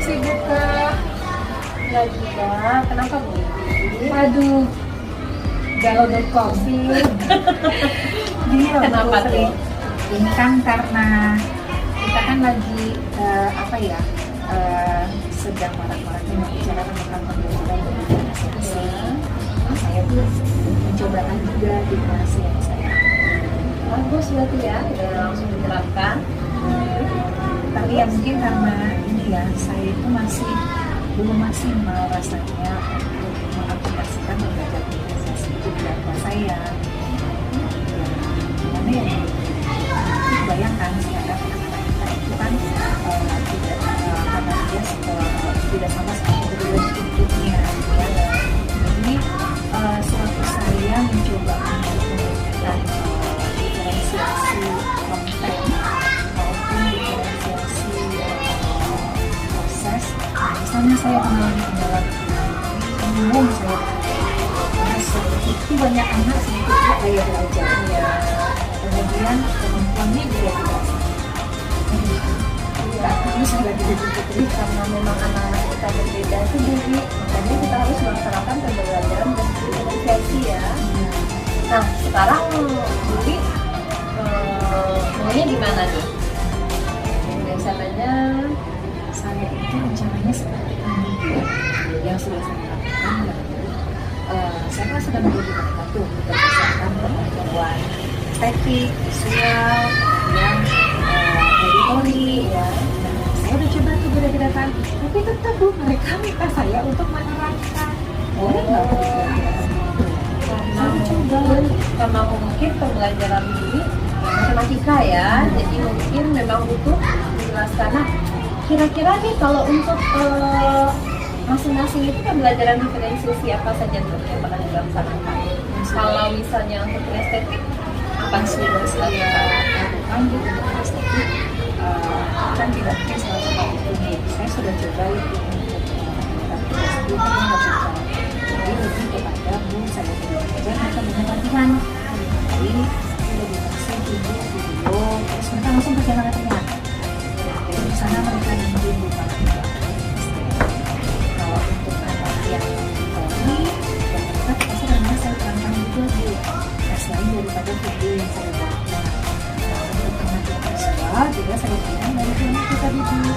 sibuk Kak? Lagi Kak, kenapa Bu? Waduh, galau COVID. Dia Kenapa tuh? Ini kan karena kita kan lagi sedang marak-maraknya membicarakan tentang pembelajaran demokrasi. Saya tuh mencobakan juga di mahasiswa saya. Bagus berarti ya, udah langsung diterapkan. Tapi ya mungkin karena ini ya, saya itu belum maksimal rasanya untuk mengaplikasikan belajar organisasi itu di dalam saya. Ya, gimana ya? Bayangkan sekarang anak-anak kita itu kan tidak karena dia tidak sama seperti privilege inputnya, ya. Jadi suatu saya mencoba untuk memberikan diferensiasi konten maupun diferensiasi proses. Misalnya saya mengalami kendala umum, saya itu banyak anak sedikit gaya belajarnya, kemudian kemampuannya juga tidak sama. Ini saya lagi dipikir Karena memang anak-anak kita berbeda itu jadi makanya kita harus melaksanakan pembelajaran dan diferensiasi ya. Nah sekarang Budi maunya gimana nih? Rencananya saya itu rencananya seperti ini yang sudah saya lakukan. Saya kan sudah menjadi tuh berdasarkan pengetahuan estetik, visual, yang editori, ya. Saya udah coba tuh gerakan, tapi tetap bu mereka minta saya untuk menerapkan. Boleh nggak aku gerakan itu? karena mungkin pembelajaran ini matematika ya, jadi mungkin memang butuh dijelaskan. Nah, kira-kira nih kalau untuk masing-masing itu pembelajaran diferensiasi apa saja tuh yang pernah dilaksanakan? Kalau misalnya untuk estetik, apa sih yang saya lakukan di estetik? Kan tidak mungkin salah satu itu nih. Saya sudah coba itu untuk jadi lebih kepada saya belajar atau dengan latihan. Jadi lebih langsung video, terus mereka langsung perjalanan latihan. Di sana mereka nunggu bukan kalau untuk anak yang ini dan mereka pasti karena saya terangkan juga di selain daripada video yang saya buat. Untuk anak yang visual juga saya bilang dari film kita video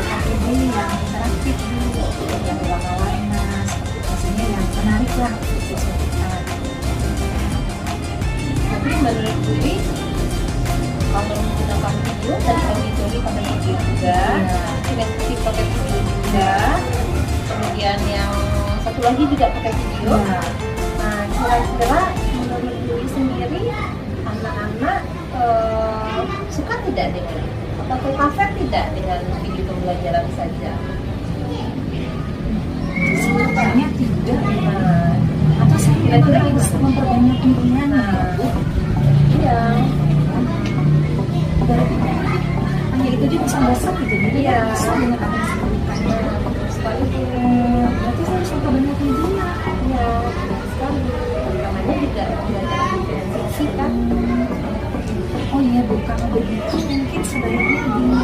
PKPD yang interaktif dulu, yang warna-warna, maksudnya yang menarik lah siswa kita. tapi menurut Budi kalau menggunakan video tadi auditori pakai video juga, identity pakai video juga, kemudian yang satu lagi juga pakai video. Nah kira-kira menurut Budi sendiri anak-anak suka tidak dengan atau cover tidak dengan video pembelajaran saja? Sebenarnya tidak. Nah, Atau saya kira-kira harus memperbanyak pilihan. iya. Hanya itu dia bisa masak gitu. Jadi Iya. bisa dengan apa yang saya berikan. Sekali Berarti saya harus memperbanyak pilihan. ya, sekali. Namanya juga pembelajaran diferensiasi kan. Oh iya bu, kalau begitu mungkin sebaiknya begini.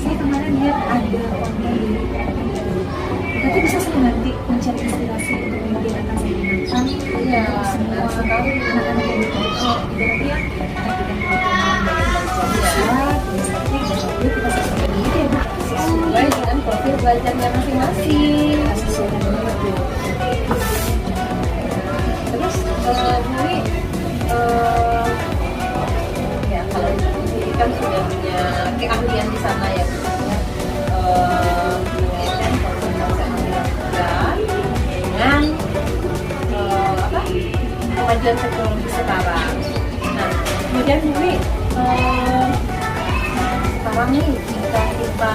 Saya kemarin lihat ada konten di nanti bisa saya nanti mencari inspirasi untuk video akan saya gunakan. Iya, Semua sekali. anak-anak yang berarti ya kita sesuai ini ya bu. Sesuai dengan profil belajarnya masing-masing. Sesuai dengan bu. Terus Budi ya kalau Budi kan sudah punya keahlian di sana ya Bu. Ya kan kalau dilakukan dengan kemajuan teknologi sekarang. Nah kemudian Budi sekarang nih jika kita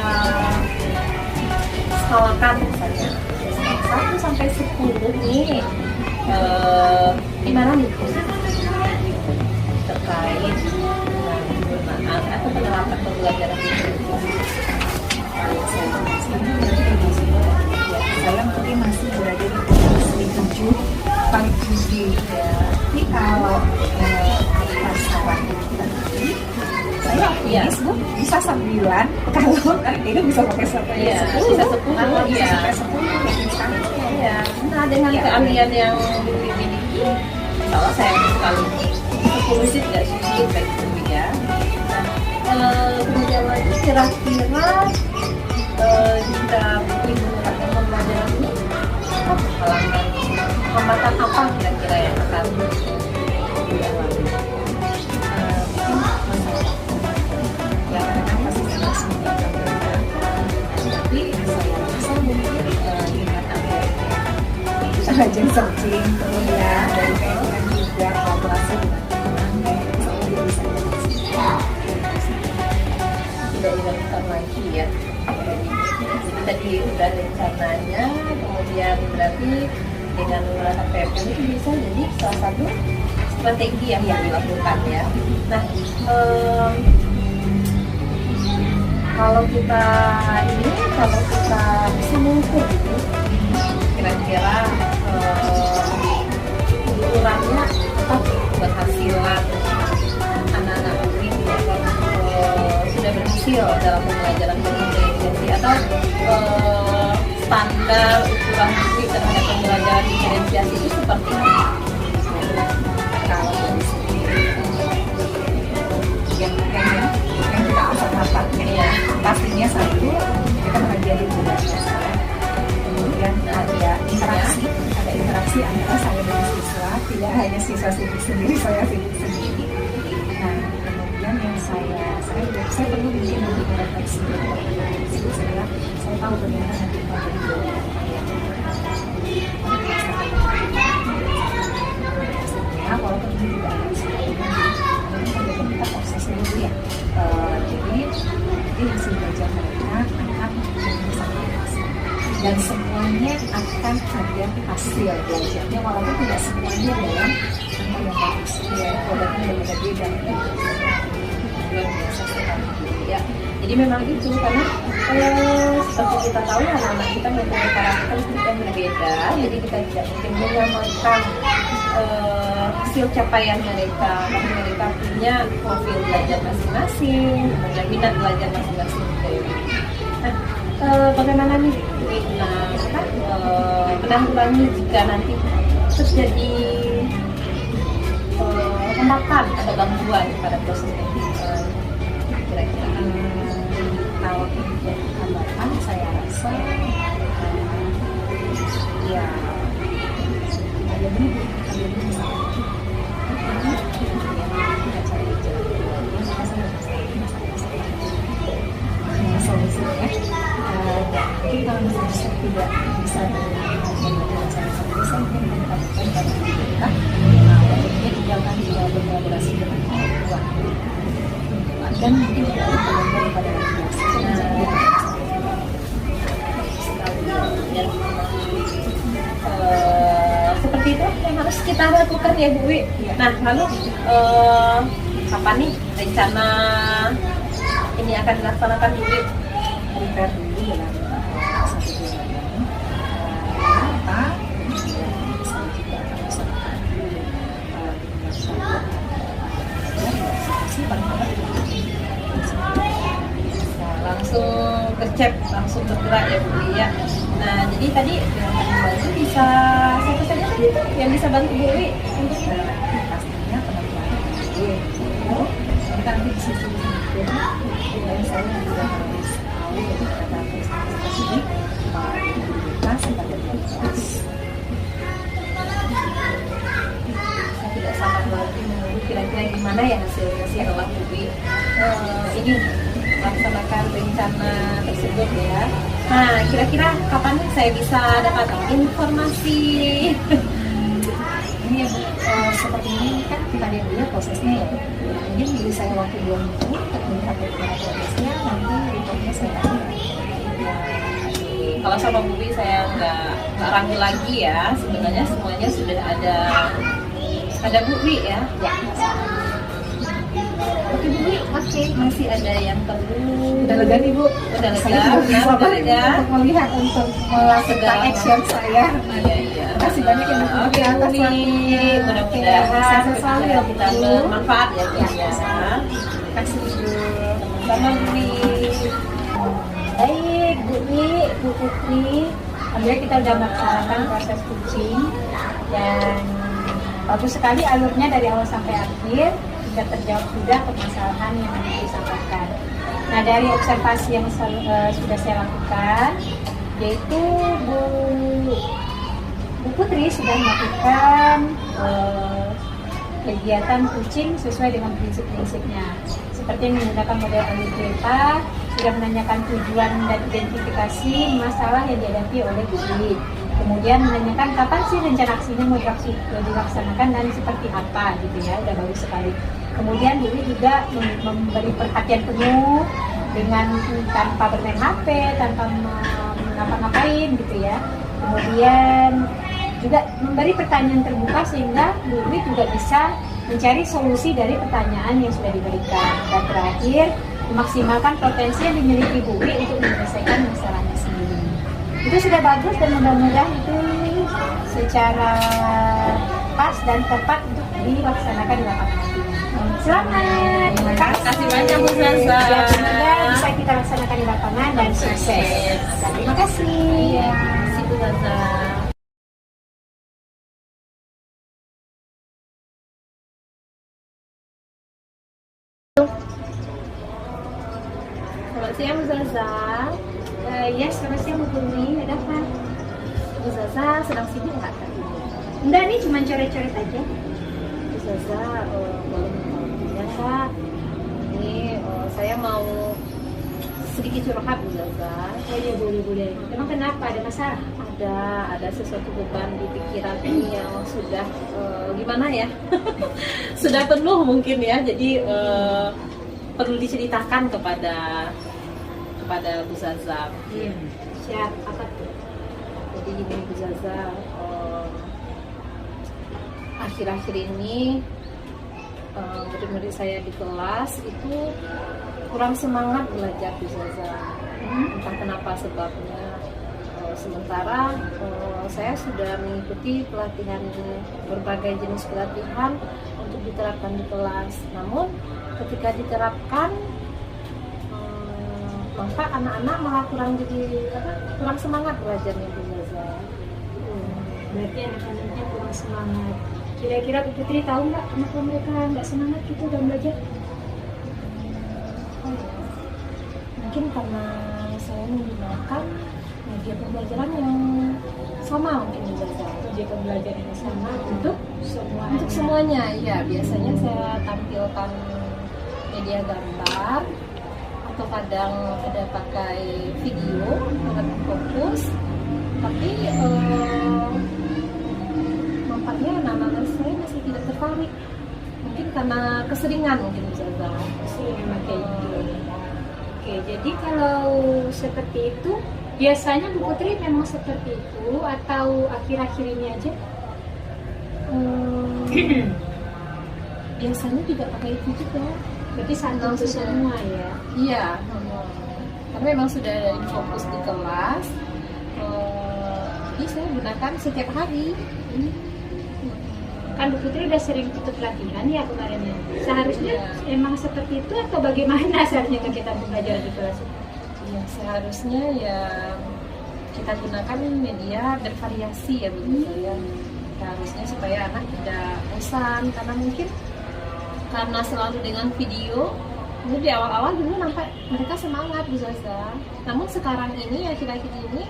skalakan misalnya 1 sampai 10 nih gimana nih terkait dengan penggunaan atau penerapan pembelajaran itu? Saya mungkin masih berada di posisi 7 paling tinggi ya. Tapi kalau pasaran kita saya optimis itu bisa 9, kalau itu bisa pakai sampai Iya, 10, bisa 10, atau bisa iya. sampai 10 bikin sekali. Ya, nah dengan Iya. keahlian yang dimiliki, kalau saya sekali 10 sih tidak sulit kayak gitu ya. Nah, kemudian lagi kira-kira jika ibu menggunakan pembelajaran ini, apa halangan, hambatan apa kira-kira yang akan dialami? Mungkin masalah ya kadang pasti saya semua tapi saya rasa mungkin dengan ada kita rajin searching kemudian dari keinginan juga kolaborasi dengan teman-teman saya dia bisa Tidak dilakukan lagi ya. Jadi tadi udah rencananya, kemudian berarti dengan menggunakan PPM itu bisa jadi salah satu strategi yang dilakukan ya. Nah, kalau kita bisa mengukur gitu, kira-kira ukurannya apa keberhasilan anak-anak ini sudah berhasil dalam pembelajaran diferensiasi atau standar ukuran murid terhadap pembelajaran diferensiasi itu seperti apa? kalau dari segi yang kita asal-asalnya Iya. pastinya satu kita mengajari budaya kemudian ada interaksi antara saya dan siswa, tidak hanya siswa sendiri saya sendiri. Nah kemudian yang saya perlu bikin lebih refleksi sehingga saya tahu bagaimana nanti menjadi walaupun ini tidak ada kita prosesnya dulu ya. Jadi hasil belajar mereka akan dan semuanya akan ada hasil belajarnya walaupun tidak semuanya dalam angka yang bagus ya, produknya berbeda-beda Luar biasa sekali ya. Jadi memang itu karena seperti kita tahu anak-anak kita mempunyai karakteristik yang berbeda, jadi kita tidak mungkin menyamakan hasil capaian mereka karena mereka punya profil belajar masing-masing, kemudian minat belajar masing-masing. Nah, bagaimana nih menanggulangi jika nanti terjadi hambatan atau gangguan pada proses ini, kira-kira kalau untuk hambatan saya rasa ya ada ini solusinya mungkin kalau misalnya tidak bisa dengan saya mungkin kita bukan kita bentuknya tinggalkan dia berkolaborasi dengan orang tua dan mungkin tidak ada pelanggan pada seperti itu yang harus kita lakukan ya Bu Wi. Nah lalu kapan nih rencana ini akan dilaksanakan Bu Wi? prepare dulu dalam 1 bulan ini apa saya juga akan usahakan langsung kecep, langsung bergerak ya Bu Wi ya. Nah jadi tadi bantu bisa siapa saja tadi tuh yang bisa bantu Bu Wi untuk pastinya teman-teman kita nanti bisa dan saya juga harus tahu jadi kata presentasi ini kita sebagai komunitas saya tidak sabar lagi menunggu kira-kira gimana ya hasilnya setelah Bu Wi ini laksanakan rencana tersebut ya. Nah kira-kira kapan nih saya bisa dapat informasi? ini ya Bu, seperti ini kan kita lihat dulu prosesnya ya Bu. Mungkin beri saya waktu 2 minggu untuk melihat bagaimana prosesnya, nanti reportnya saya kasih. Kalau sama Bu Wi saya nggak ragu lagi ya, sebenarnya semuanya sudah ada Bu Wi ya. Ya, Oke Bu Wi, masih ada yang perlu. udah lega nih Bu. Udah lega, Saya tidak bisa udah lega. untuk melihat untuk melakukan action saya. Iya. Terima kasih banyak yang Oke atas Bu Wi, waktunya. mudah-mudahan Sukses selalu ya Bu. kita bermanfaat ya Bu Ya, ya. terima kasih Bu. Sama Dwi. Baik, Bu Dwi, Bu Putri, alhamdulillah kita sudah melaksanakan proses kucing dan bagus sekali alurnya dari awal sampai akhir, sudah terjawab sudah permasalahan yang disampaikan. Nah, dari observasi yang sudah saya lakukan, yaitu Bu Putri sudah melakukan kegiatan kucing sesuai dengan prinsip-prinsipnya, seperti menggunakan model alur kereta, sudah menanyakan tujuan dan identifikasi masalah yang dihadapi oleh kucing. Kemudian menanyakan kapan sih rencana aksinya mau dilaksanakan dan seperti apa gitu ya, udah bagus sekali. Kemudian Dwi juga memberi perhatian penuh dengan tanpa bermain HP, tanpa ngapa-ngapain gitu ya. Kemudian juga memberi pertanyaan terbuka sehingga Dwi juga bisa mencari solusi dari pertanyaan yang sudah diberikan. Dan terakhir, memaksimalkan potensi yang dimiliki Dwi untuk menyelesaikan masalahnya sendiri. Itu sudah bagus dan mudah-mudahan itu secara pas dan tepat untuk dilaksanakan di lapangan nantinya. Selamat. Terima kasih banyak Bu Zaza. Ya, semoga bisa kita laksanakan di lapangan dan sukses. Dan terima kasih. Iya, terima kasih Bu Zaza. Selamat siang Bu Zaza. Ya, selamat siang Bu Putri. Ada apa? Bu Zaza sedang sibuk nggak tadi? Enggak, nih cuma coret-coret aja. Bu Zaza boleh minta waktunya Kak? Ini saya mau sedikit curhat Bu Zaza. Oh iya, boleh. Emang kenapa? Ada masalah? Ada sesuatu beban di pikiran ini yang sudah gimana ya? Sudah penuh mungkin ya. Jadi perlu diceritakan kepada Bu Zaza. Iya. Siap. Apa tuh? Jadi ini Bu Zaza, akhir-akhir ini murid-murid saya di kelas itu kurang semangat belajar Bu Zaza. Entah kenapa sebabnya. Sementara saya sudah mengikuti pelatihan, berbagai jenis pelatihan untuk diterapkan di kelas. Namun ketika diterapkan, maka anak-anak malah kurang semangat belajarnya Bu Zaza. Berarti anak-anaknya kurang semangat. Kira-kira Bu Putri tahu nggak kenapa mereka nggak semangat gitu dalam belajar? Mungkin karena saya menggunakan media pembelajaran yang sama mungkin Bu Zaza. Media pembelajaran yang sama untuk semuanya. Ya, biasanya saya tampilkan media gambar atau kadang ada pakai video sangat fokus, tapi nampaknya anak-anak saya masih tidak tertarik. Mungkin karena keseringan mungkin Bu Zaza. Keseringan pakai itu. Oke, jadi kalau seperti itu biasanya Bu Putri memang seperti itu atau akhir-akhir ini aja? Biasanya juga pakai itu juga. Berarti santun semua ya? Iya, karena memang sudah ada fokus di kelas. Jadi saya gunakan setiap hari. Kan Bu Putri udah sering ikut pelatihan ya kemarin ya. Seharusnya emang seperti itu atau bagaimana seharusnya kegiatan belajar di kelas? Ya, seharusnya ya kita gunakan media bervariasi ya begitu ya. Seharusnya supaya anak tidak bosan, karena mungkin karena selalu dengan video. Jadi di awal-awal dulu nampak mereka semangat Bu Zaza. Namun sekarang ini akhir-akhir ini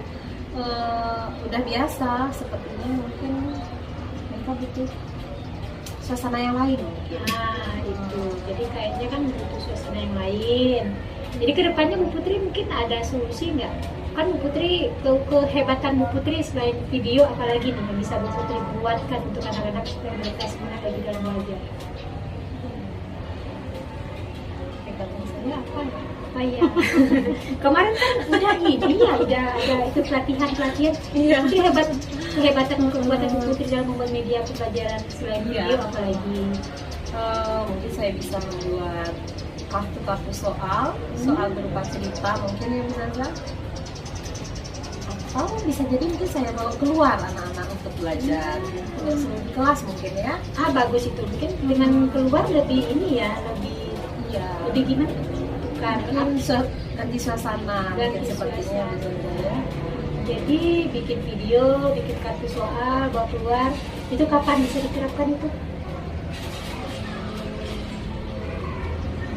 udah biasa, sepertinya mungkin mereka butuh suasana yang lain mungkin. Nah itu, jadi kayaknya kan butuh suasana yang lain. Jadi kedepannya Bu Putri mungkin ada solusi nggak? Kan Bu Putri, kehebatan Bu Putri selain video apalagi nih yang bisa Bu Putri buatkan untuk anak-anak supaya mereka semangat lagi dalam belajar? Kata saya apa ya? Oh iya. Kemarin kan udah ini ya, udah ada itu pelatihan. Iya. Itu kehebatan kekuatan Bu Putri dalam membuat media pembelajaran selain video apalagi. Mungkin saya bisa membuat kartu-kartu soal berupa cerita mungkin ya Bu Zaza. Atau bisa jadi mungkin saya bawa keluar anak-anak untuk belajar di kelas mungkin ya. Bagus itu, mungkin dengan keluar lebih ini ya, lebih gimana? dilakukan? Ganti suasana Ganti mungkin sepertinya suasana. gitu ya. Jadi bikin video, bikin kartu soal, bawa keluar, itu kapan bisa diterapkan itu?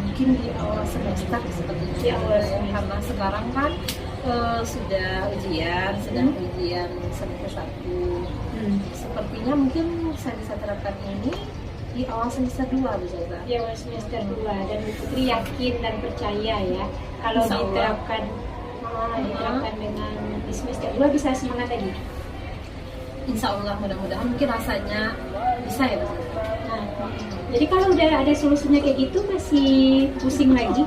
Mungkin di awal semester sepertinya Di awal ya. semester. Karena sekarang kan sudah ujian semester 1. Sepertinya mungkin saya bisa terapkan ini di awal semester 2 Bu Zaza. Di awal semester 2, dan Bu Putri yakin dan percaya ya kalau Insya Allah. diterapkan dengan di semester 2 bisa semangat lagi. Insya Allah mudah-mudahan mungkin rasanya bisa ya Bu Zaza. Nah, jadi kalau udah ada solusinya kayak gitu masih pusing lagi?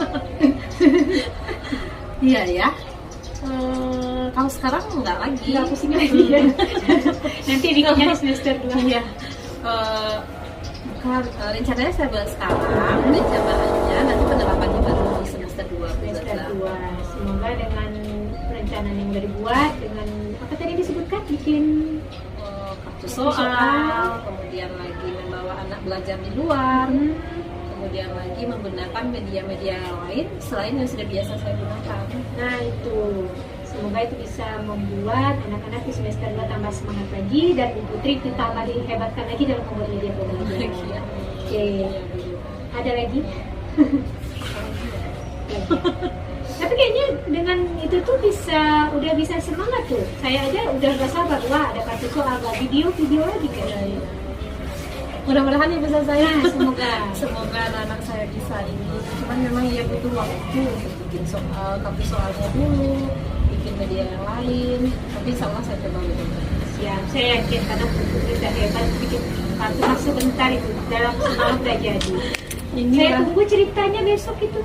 Iya ya. Kalau sekarang enggak lagi. Nggak pusing lagi ya? Nanti bikinnya di semester 2. Iya. Bukan, rencananya saya buat sekarang, rencananya nanti penerapannya baru di semester 2. Semester 2. Semoga dengan perencanaan yang udah dibuat, dengan apa tadi disebutkan, bikin Kartu soal, kemudian lagi membawa anak belajar di luar, kemudian lagi menggunakan media-media lain selain yang sudah biasa saya gunakan. Nah itu, semoga itu bisa membuat anak-anak di semester 2 tambah semangat lagi, dan Bu Putri ditambah dihebatkan lagi dalam membuat media pembelajaran. Iya. Oke, ada lagi? Tapi kayaknya dengan itu tuh udah bisa semangat tuh. Saya aja udah gak sabar, wah ada kartu soal, video lagi kayaknya. Mudah-mudahan ya bisa saya. Nah, semoga. Semoga anak-anak saya bisa ini. Cuman memang ya butuh waktu untuk bikin soal, tapi soalnya dulu, bikin media yang lain. Tapi insya Allah saya coba betul. Siap, saya yakin karena Bu Putri udah hebat bikin kartu sebentar itu dalam semalam udah jadi. Ini Saya lah. tunggu ceritanya besok itu.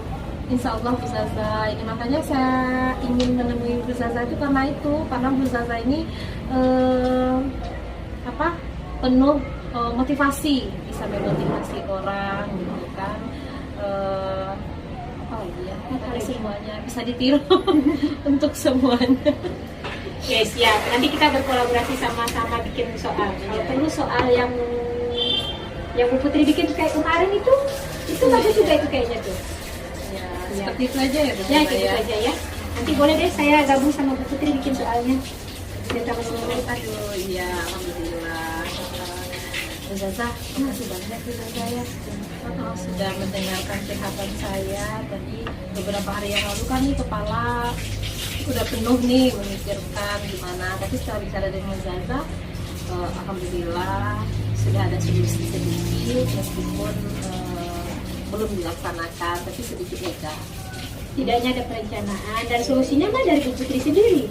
Insya Allah Bu Zaza, ini makanya saya ingin menemui Bu Zaza itu karena Bu Zaza ini penuh motivasi, bisa memotivasi orang gitu kan. Apa lagi ya? Ada semuanya bisa ditiru untuk semuanya. Ya siap, nanti kita berkolaborasi sama-sama bikin soal. Kalau perlu soal yang Bu Putri bikin kayak kemarin itu bagus juga itu kayaknya tuh. Ya, Ya. seperti itu aja ya Bu Ya Zaza gitu ya. aja ya. Nanti boleh deh saya gabung sama Bu Putri bikin soalnya. Kita ngomong. Aduh, iya, alhamdulillah. Bu Zaza, makasih banyak Bu Zaza ya. Sudah mendengarkan curhatan saya tadi beberapa hari yang lalu kan nih kepala udah penuh nih memikirkan gimana. Tapi setelah bicara dengan Zaza, alhamdulillah sudah ada solusi sedikit meskipun belum dilaksanakan, tapi sedikit lega. Tidaknya ada perencanaan dan solusinya mah dari Bu Putri sendiri.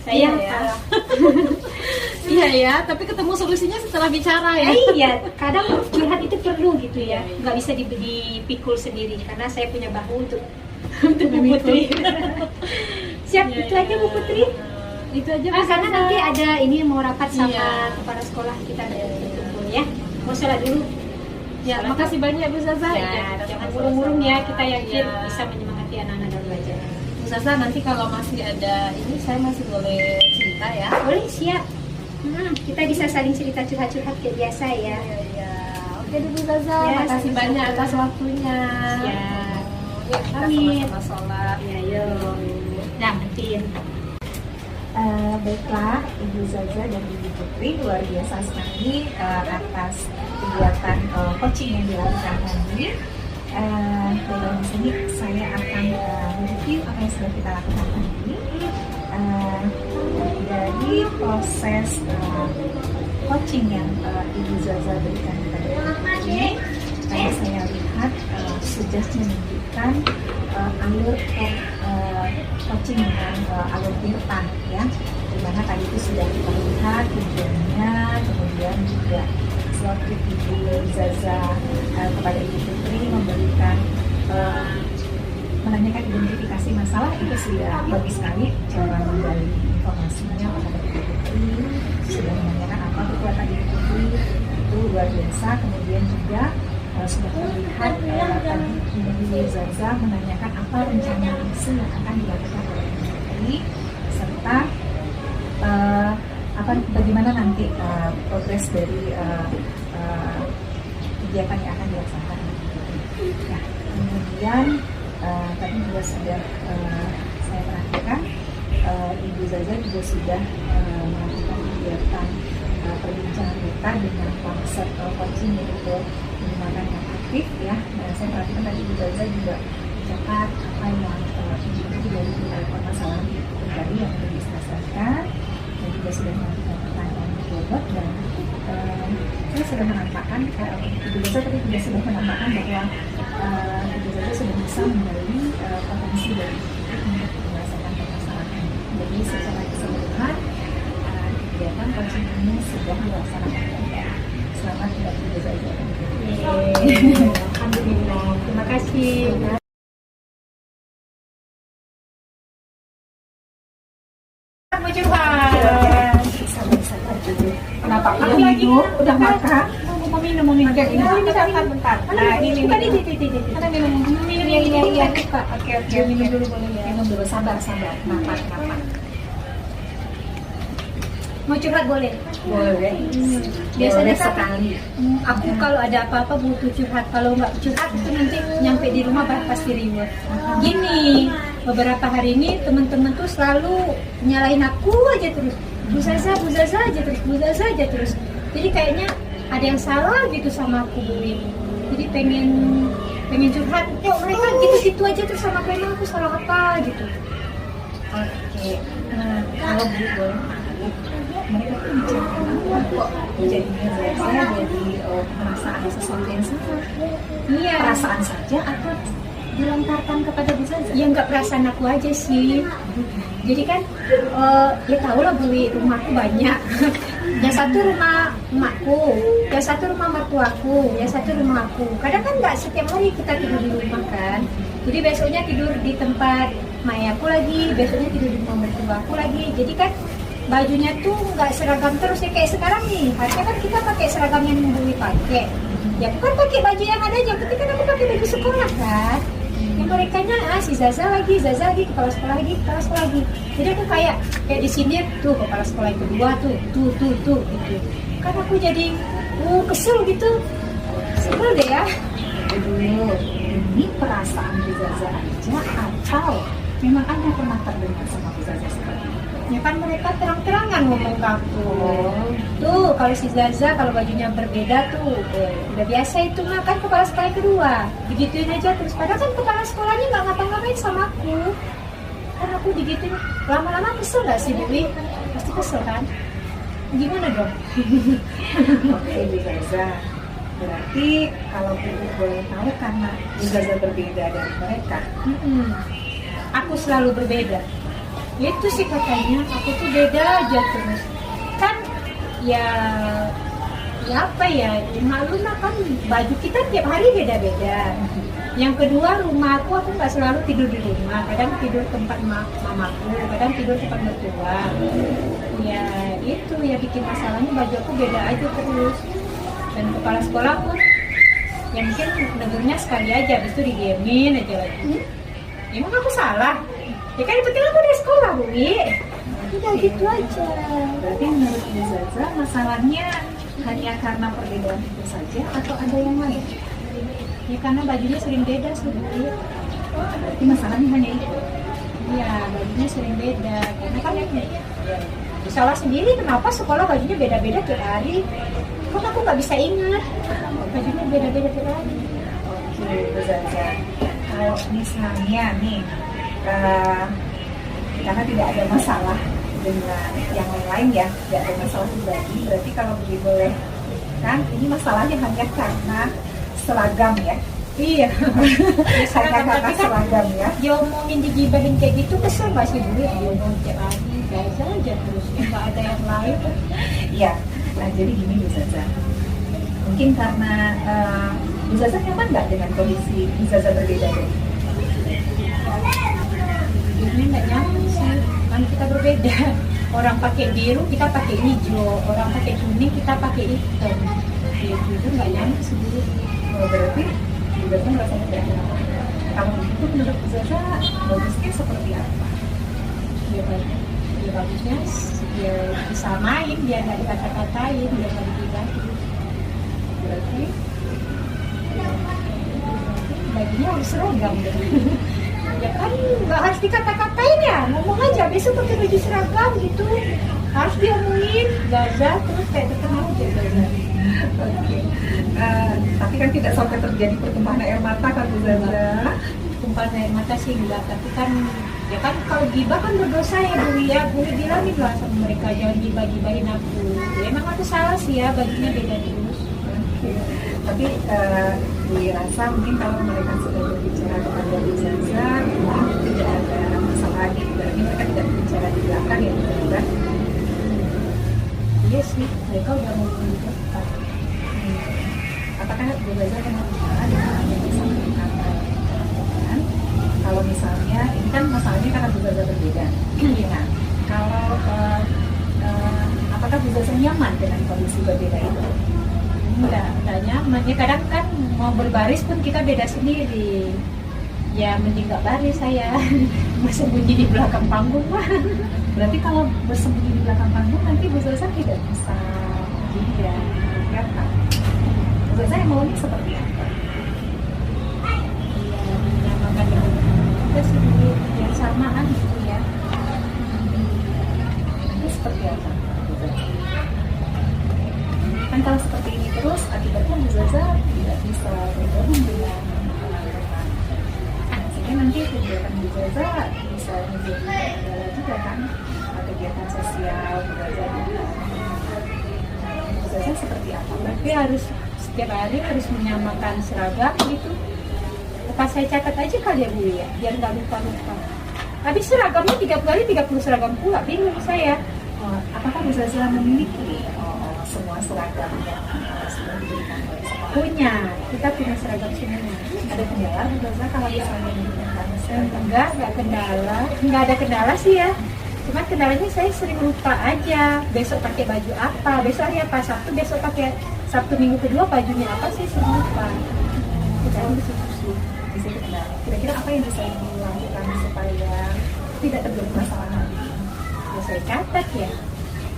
Saya Iya ya. Iya ya, tapi ketemu solusinya setelah bicara ya. Iya, kadang curhat itu perlu gitu ya. Iya. Nggak bisa dipikul sendiri karena saya punya bahu untuk Bu Memikul. Putri. Siap, Iya, itu aja Bu Putri. Itu aja Bu Karena Zaza. nanti ada ini mau rapat sama Iya. kepala sekolah kita kumpul ya. Mau sholat dulu. Ya, makasih banyak Bu Zaza. Ya, kita jangan sama-sama. murung-murung ya. Kita yakin Ya. bisa menyemangati anak-anak dalam belajar. Bu Zaza, nanti kalau masih ada ini saya masih boleh cerita ya. Boleh, siap. Kita bisa saling cerita curhat-curhat kayak biasa ya. Ya. Oke deh Bu Zaza, Ya, makasih sama-sama. banyak atas waktunya. Siap. Ya, kita Amin. sama-sama sholat. Ya, yuk. Nah, Tin. Baiklah, Ibu Zaza dan Ibu Putri luar biasa sekali atas kegiatan coaching yang dilakukan tadi. Dalam di sini saya akan mereview apa yang sudah kita lakukan tadi. Dari proses coaching yang Ibu Zaza berikan kepada Ibu Putri, tadi saya lihat sudah menunjukkan alur coaching dengan alur Tirtan ya, dimana tadi itu sudah kita lihat tujuannya, kemudian juga sewaktu Ibu Zaza kepada Ibu Putri memberikan menanyakan identifikasi masalah, itu sudah bagus sekali cara menggali informasinya kepada Ibu Putri, sudah menanyakan apa kekuatan Ibu Putri, itu luar biasa. Kemudian juga sudah terlihat tadi Ibu Zaza menanyakan apa rencana aksi yang akan dilakukan oleh Ibu Putri, serta bagaimana nanti progres dari kegiatan yang akan dilaksanakan. Nah, kemudian Tadi juga sudah saya perhatikan Ibu Zaza juga sudah melakukan kegiatan perbincangan kita dengan konsep coaching yaitu menggunakan yang aktif ya. Nah, saya perhatikan tadi Ibu Zaza juga mencatat apa yang itu dari permasalahan tadi yang sudah diselesaikan dan juga sudah melakukan pertanyaan bobot dan saya sudah menampakkan Ibu Zaza tadi juga sudah menampakkan bahwa Ibu Zaza sudah bisa menggali potensi dari untuk menyelesaikan permasalahan. Jadi secara keseluruhan kegiatan coaching ini sudah dilaksanakan. Selamat untuk Ibu Zaza. Alhamdulillah. Terima kasih. Mau curhat. Kenapa kamu lagi? Udah makan? Mau minum. Ini bentar. Nah, ini. Ada minum iya. Oke, minum dulu boleh ya. Minum dulu, sabar. Makan. Mau curhat boleh? Boleh. Biasanya Boleh kan sekali. aku kalau ada apa-apa butuh curhat. Kalau nggak curhat itu nanti nyampe di rumah pasti ribut. Gini, beberapa hari ini teman-teman tuh selalu nyalain aku aja terus. Bu Zaza aja terus. Jadi kayaknya ada yang salah gitu sama aku Bu. Jadi pengen curhat. Kok mereka gitu-gitu aja terus sama aku, emang aku salah apa gitu. Oke. Kalau Bu boleh tahu, mereka tuh bicarakan apa kok jadinya saya jadi merasa ada sesuatu yang salah. Iya. Perasaan saja atau dilontarkan kepada Bu Zaza? Ya nggak perasaan aku aja sih. Jadi kan ya tahu lah Bu, rumahku banyak. Yang satu rumah emakku, yang satu rumah mertuaku, yang satu rumah aku. Kadang kan nggak setiap hari kita tidur di rumah kan. Jadi besoknya tidur di tempat mayaku lagi, besoknya tidur di rumah mertuaku lagi. Jadi kan bajunya tuh nggak seragam terus ya kayak sekarang nih. Harusnya kan kita pakai seragam yang Bu pakai. Ya aku kan pakai baju yang ada aja, tapi kan aku pakai baju sekolah kan. Yang mereka si Zaza lagi, kepala sekolah lagi. Jadi aku kayak di sini tuh kepala sekolah yang kedua tuh gitu. Kan aku jadi kesel gitu. Sebel deh ya. Dulu ini perasaan Bu Zaza aja atau memang Anda pernah terdengar sama Bu Zaza seperti itu? Ya kan mereka terang-terangan ngomong ke aku. Tuh kalau si Zaza kalau bajunya berbeda tuh udah biasa itu mah kan kepala sekolah yang kedua. Digituin aja terus. Padahal kan kepala sekolahnya nggak ngapa-ngapain sama aku. Kan aku digituin lama-lama kesel nggak sih Bibi? Pasti kesel kan? Gimana dong? Oke Bu Zaza, berarti kalau Bu boleh tahu karena Bu Zaza berbeda dari mereka. Aku selalu berbeda. Itu sih katanya aku tuh beda aja terus. Kan ya apa ya, maklum lah kan baju kita tiap hari beda-beda. Yang kedua rumah aku nggak selalu tidur di rumah, kadang tidur tempat mamaku, kadang tidur tempat mertua. Ya itu ya bikin masalahnya baju aku beda aja terus. Dan kepala sekolah pun yang mungkin negurnya sekali aja, habis itu didiemin aja lagi. Emang aku salah? Ya kan yang penting aku udah sekolah Bu. Udah gitu aja. Berarti menurut Bu Zaza masalahnya hanya karena perbedaan itu saja atau ada yang lain? Ya karena bajunya sering beda sih Bu. Berarti masalahnya hanya itu? Iya, bajunya sering beda. Karena kan salah sendiri kenapa sekolah bajunya beda-beda tiap hari. Kan aku nggak bisa ingat bajunya beda-beda tiap hari. Oke Bu Zaza, kalau misalnya nih karena tidak ada masalah dengan yang lain ya, tidak ada masalah pribadi, berarti kalau boleh kan ini masalahnya hanya karena seragam ya. Iya. Hanya karena seragam ya. Diomongin, digibahin kayak gitu kesel nggak sih Bu? Diomongin tiap hari biasa aja terus, nggak ada yang lain. Iya. Nah jadi gini Bu Zaza, mungkin karena Bu Zaza nyaman nggak dengan kondisi Bu Zaza berbeda dari ini nggak nyaman sih, kan kita berbeda. Orang pakai biru, kita pakai hijau. Orang pakai kuning, kita pakai hitam. Itu nggak nyaman sih Bu. berarti Bu Zaza merasa tidak nyaman. Kalau begitu menurut Bu Zaza bagusnya seperti apa? Ya bagusnya ya disamain, biar nggak dikata-katain, biar nggak digibahin. Berarti Bajunya harus seragam deh. Ya kan nggak harus dikata-katain ya, ngomong aja besok pakai baju seragam gitu. Harus diomongin, Zaza terus kayak terkenal aja Zaza. Oke. Tapi kan tidak sampai terjadi pertumpahan air mata kan Bu Zaza? Tumpahan air mata sih enggak, tapi kan ya kan kalau gibah kan berdosa ya Bu ya. Boleh bilangin lah sama mereka jangan gibah-gibahin aku. Ya, emang aku salah sih ya, bajunya beda terus. Oke. Tapi dirasa mungkin kalau mereka sudah berbicara kepada Bu Zaza, tidak ada masalah lagi. Berarti mereka tidak berbicara di belakang ya Bu Zaza? Iya sih, mereka udah mau mendekat. Apakah Bu Zaza pernah bicara dengan yang disampaikan kan? Kalau misalnya, ini kan masalahnya karena Bu Zaza berbeda. Nah, kalau apakah Bu Zaza nyaman dengan kondisi berbeda itu? Enggak nyaman. Ya kadang kan mau berbaris pun kita beda sendiri. Ya mending nggak baris saya. Bersembunyi di belakang panggung mah. Berarti kalau bersembunyi di belakang panggung nanti Bu Zaza tidak bisa jadi ya kelihatan. Bu Zaza yang maunya seperti apa? Ya menyamakan dengan kita sih yang samaan gitu ya. Itu seperti apa? Bu Zaza? Kan kalau seperti ini terus akibatnya Bu Zaza tidak bisa bergabung dengan teman-teman. Sehingga nanti kegiatan Bu Zaza bisa menjadi kendala juga kan, kegiatan sosial Bu Zaza. Bu Zaza seperti apa? Berarti harus setiap hari harus menyamakan seragam gitu. Apa saya catat aja kali ya Bu ya, biar nggak lupa-lupa. Habis seragamnya 30 kali 30 seragam pula, bingung saya. Apakah Bu Zaza memiliki semua seragam yang sudah diberikan oleh sekolah? Punya, kita punya seragam semuanya. Ada kendala Bu Zaza kalau misalnya menggunakan seragam? Enggak ada kendala sih ya. Cuma kendalanya saya sering lupa aja. Besok pakai baju apa, besok hari apa, Sabtu besok pakai Sabtu minggu kedua bajunya apa sih sering lupa. Kita harus diskusi. Di situ kendala. Kira-kira apa yang bisa dilakukan supaya tidak terjadi masalah lagi? Ya saya catat ya.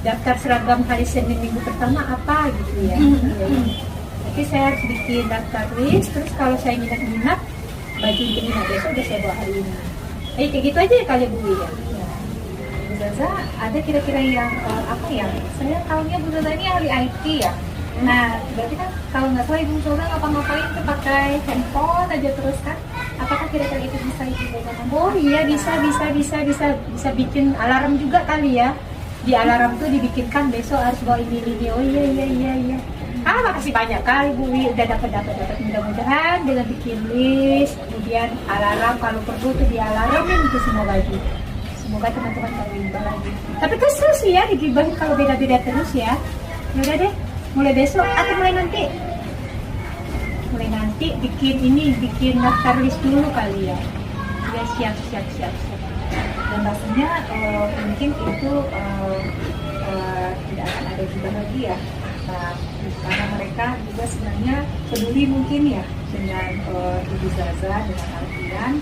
Daftar seragam hari Senin minggu pertama apa gitu ya. Jadi saya harus bikin daftar list. Terus kalau saya minat baju untuk minat besok udah saya bawa hari ini. Kayak gitu aja ya kali Bu ya. Bu Zaza, ada kira-kira yang apa ya? Saya tahunya Bu Zaza ini ahli IT ya. Nah, berarti kan kalau nggak salah Ibu Zaza ngapa-ngapain tuh pakai handphone aja terus kan? Apakah kira-kira itu bisa Ibu Zaza mampu? Oh iya bisa bikin alarm juga kali ya. Di alarm tuh dibikinkan besok harus bawa ini. Oh iya. Makasih banyak kali Bu Wi, udah dapat. Mudah-mudahan dengan bikin list, kemudian alarm kalau perlu tuh di alarmin itu semua baju. Semoga teman-teman terlibat lagi. Tapi kesel sih ya digibahin kalau beda-beda terus ya. Yaudah deh, mulai besok atau mulai nanti? Mulai nanti bikin daftar list dulu kali ya. Ya siap. Dan rasanya mungkin itu tidak akan ada juga lagi ya. Nah, karena mereka juga sebenarnya peduli mungkin ya dengan Ibu Zaza, dengan Alfian,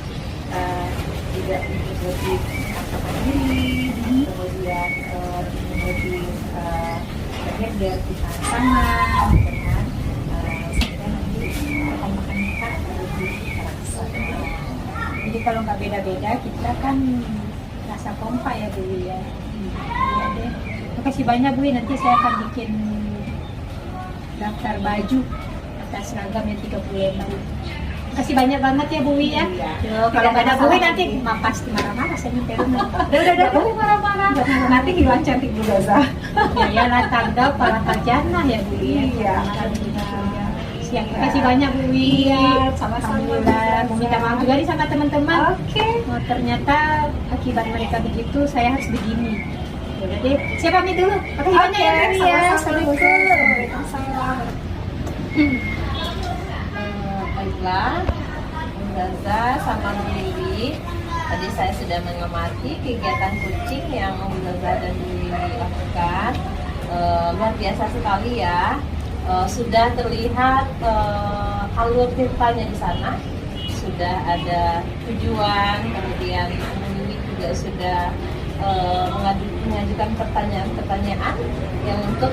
tidak lebih mengatakan diri, kemudian lebih biar kita sama, dengan sehingga nanti makan kita lebih terasa. Jadi kalau nggak beda-beda kita kan rasa kompak ya Bu ya. Iya deh. Makasih banyak Bu, nanti saya akan bikin daftar baju atas seragam yang 30 lembar. Makasih banyak banget ya Bu ya. Iya. Kalau nggak ada Bu nanti pasti marah-marah saya minta rumah. Udah boleh marah-marah. Nanti hilang cantik Bu Zaza. Ya lah tanda para tajana ya Bu ya. Iya. Siap. Makasih banyak Bu Wi. Iya, sama-sama. Alhamdulillah. Mau minta maaf juga nih sama teman-teman. Oke. Oh, ternyata akibat mereka begitu saya harus begini. Udah deh. Saya pamit dulu. Makasih banyak ya Bu ya. Assalamualaikum. Baiklah, Bu Zaza sama Bu Wiwi. Tadi saya sudah mengamati kegiatan kucing yang Bu Zaza dan Bu Wiwi lakukan. Luar biasa sekali ya. Sudah terlihat alur ceritanya di sana. Sudah ada tujuan, kemudian Bu Wiwi juga sudah mengajukan pertanyaan-pertanyaan yang untuk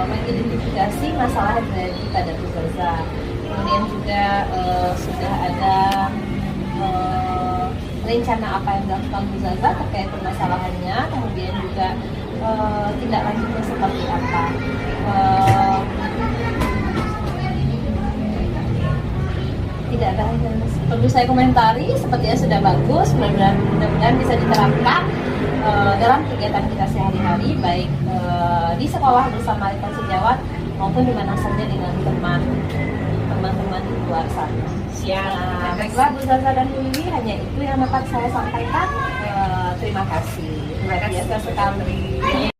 mengidentifikasi masalah yang terjadi pada Bu Zaza. Kemudian juga sudah ada rencana apa yang dilakukan Bu Zaza terkait permasalahannya, kemudian juga tindak lanjutnya seperti apa. Tidak ada yang perlu saya komentari, sepertinya sudah bagus, mudah-mudahan bisa diterapkan dalam kegiatan kita sehari-hari, baik di sekolah bersama rekan sejawat maupun di mana saja dengan teman-teman di luar sana. Nah, baiklah Bu Zaza dan Bu Lili, hanya itu yang dapat saya sampaikan. Terima kasih. Luar biasa sekali.